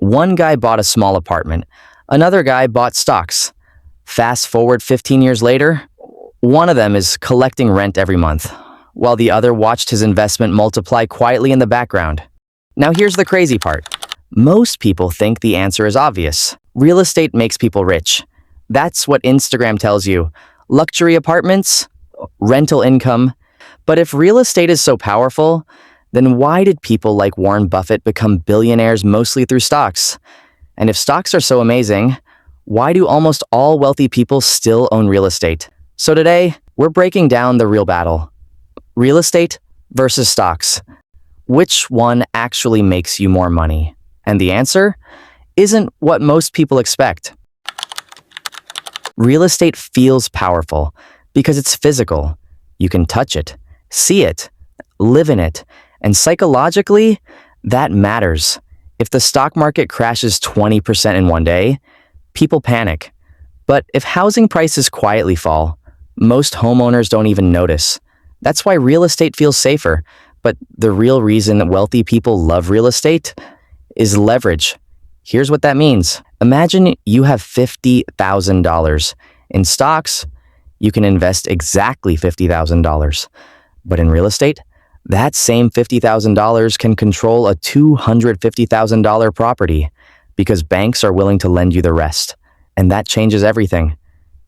One guy bought a small apartment, another guy bought stocks. Fast forward 15 years later, one of them is collecting rent every month, while the other watched his investment multiply quietly in the background. Now here's the crazy part. Most people think the answer is obvious. Real estate makes people rich. That's what Instagram tells you. Luxury apartments, rental income. But if real estate is so powerful, then why did people like Warren Buffett become billionaires mostly through stocks? And if stocks are so amazing, why do almost all wealthy people still own real estate? So today, we're breaking down the real battle. Real estate versus stocks. Which one actually makes you more money? And the answer isn't what most people expect. Real estate feels powerful because it's physical. You can touch it, see it, live in it, and psychologically, that matters. If the stock market crashes 20% in one day, people panic. But if housing prices quietly fall, most homeowners don't even notice. That's why real estate feels safer. But the real reason that wealthy people love real estate is leverage. Here's what that means. Imagine you have $50,000. In stocks, you can invest exactly $50,000. But in real estate, that same $50,000 can control a $250,000 property because banks are willing to lend you the rest. And that changes everything.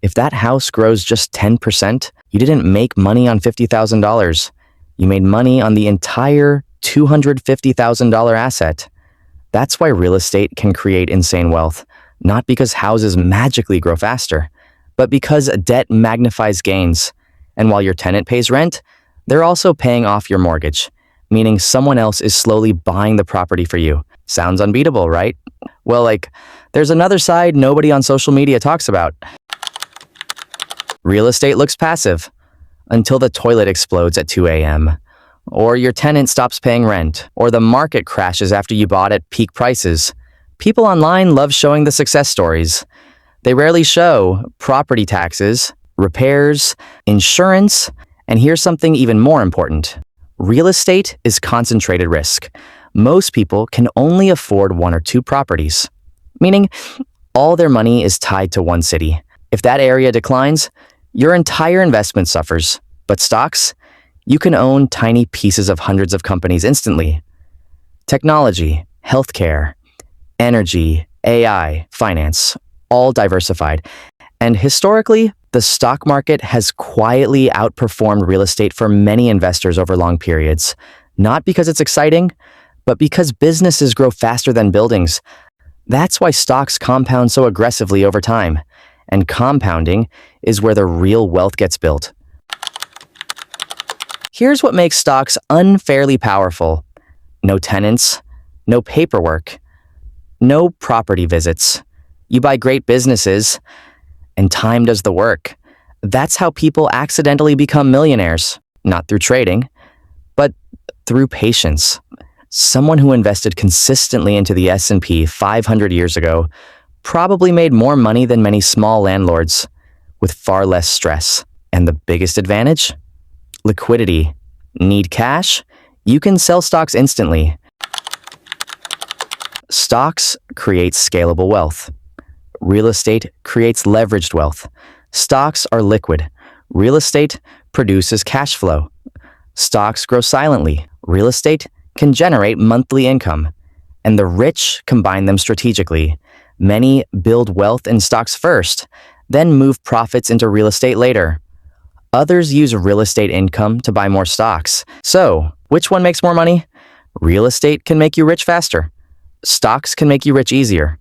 If that house grows just 10%, you didn't make money on $50,000. You made money on the entire $250,000 asset. That's why real estate can create insane wealth, not because houses magically grow faster, but because debt magnifies gains. And while your tenant pays rent, they're also paying off your mortgage, meaning someone else is slowly buying the property for you. Sounds unbeatable, right? Well, there's another side nobody on social media talks about. Real estate looks passive until the toilet explodes at 2 a.m., or your tenant stops paying rent, or the market crashes after you bought at peak prices. People online love showing the success stories. They rarely show property taxes, repairs, insurance, and here's something even more important. Real estate is concentrated risk. Most people can only afford one or two properties, meaning all their money is tied to one city. If that area declines, your entire investment suffers. But stocks, you can own tiny pieces of hundreds of companies instantly. Technology, healthcare, energy, AI, finance, all diversified. And historically, the stock market has quietly outperformed real estate for many investors over long periods. Not because it's exciting, but because businesses grow faster than buildings. That's why stocks compound so aggressively over time. And compounding is where the real wealth gets built. Here's what makes stocks unfairly powerful. No tenants, no paperwork, no property visits. You buy great businesses, and time does the work. That's how people accidentally become millionaires, not through trading, but through patience. Someone who invested consistently into the S&P 500 years ago probably made more money than many small landlords, with far less stress. And the biggest advantage? Liquidity. Need cash? You can sell stocks instantly. Stocks create scalable wealth. Real estate creates leveraged wealth. Stocks are liquid. Real estate produces cash flow. Stocks grow silently. Real estate can generate monthly income. And the rich combine them strategically. Many build wealth in stocks first, then move profits into real estate later. Others use real estate income to buy more stocks. So, which one makes more money? Real estate can make you rich faster. Stocks can make you rich easier.